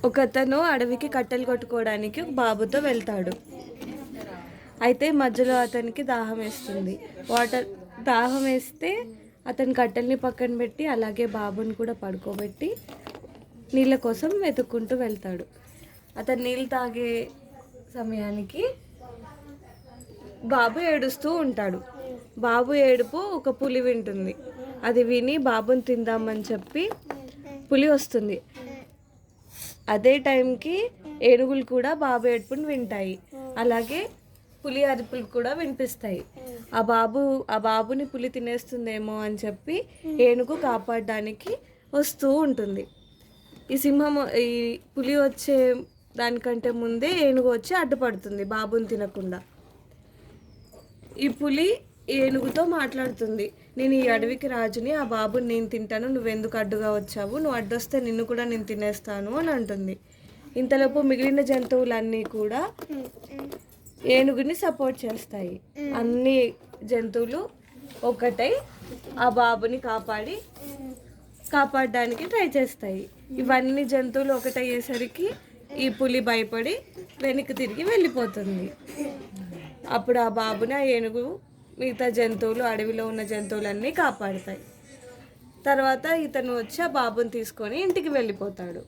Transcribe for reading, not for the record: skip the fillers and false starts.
ఒకతను అడవికి కట్టెలు కొట్టుకోవడానికి ఒక బాబుతో వెళ్తాడు. అయితే మధ్యలో అతనికి దాహం వేస్తుంది. దాహం వేస్తే అతను కట్టెల్ని పక్కన పెట్టి అలాగే బాబుని కూడా పడుకోబెట్టి నీళ్ళ కోసం వెతుక్కుంటూ వెళ్తాడు. అతను నీళ్ళు తాగే సమయానికి బాబు ఏడుస్తూ ఉంటాడు. బాబు ఏడుపు ఒక పులి వింటుంది. అది విని బాబుని తిందామని చెప్పి పులి వస్తుంది. అదే టైంకి ఏనుగులు కూడా బాబు ఏడుపుని వింటాయి. అలాగే పులి అరుపులు కూడా వినిపిస్తాయి. ఆ బాబుని పులి తినేస్తుందేమో అని చెప్పి ఏనుగు కాపాడడానికి వస్తూ ఉంటుంది. ఈ పులి వచ్చే దానికంటే ముందే ఏనుగు వచ్చి అడ్డుపడుతుంది బాబుని తినకుండా. ఈ పులి ఏనుగుతో మాట్లాడుతుంది. నేను ఈ అడవికి రాజుని, ఆ బాబుని నేను తింటాను, నువ్వెందుకు అడ్డుగా వచ్చావు, నువ్వు అడ్డొస్తే నిన్ను కూడా నేను తినేస్తాను అని అంటుంది. ఇంతలోపు మిగిలిన జంతువులన్నీ కూడా ఏనుగుని సపోర్ట్ చేస్తాయి. అన్ని జంతువులు ఒకటై ఆ బాబుని కాపాడడానికి ట్రై చేస్తాయి. ఇవన్నీ జంతువులు ఒకటయ్యేసరికి ఈ పులి భయపడి వెనక్కి తిరిగి వెళ్ళిపోతుంది. అప్పుడు ఆ బాబుని ఆ ఏనుగు మిగతా జంతువులు, అడవిలో ఉన్న జంతువులన్నీ కాపాడుతాయి. తర్వాత ఇతను వచ్చి ఆ బాబుని తీసుకొని ఇంటికి వెళ్ళిపోతాడు.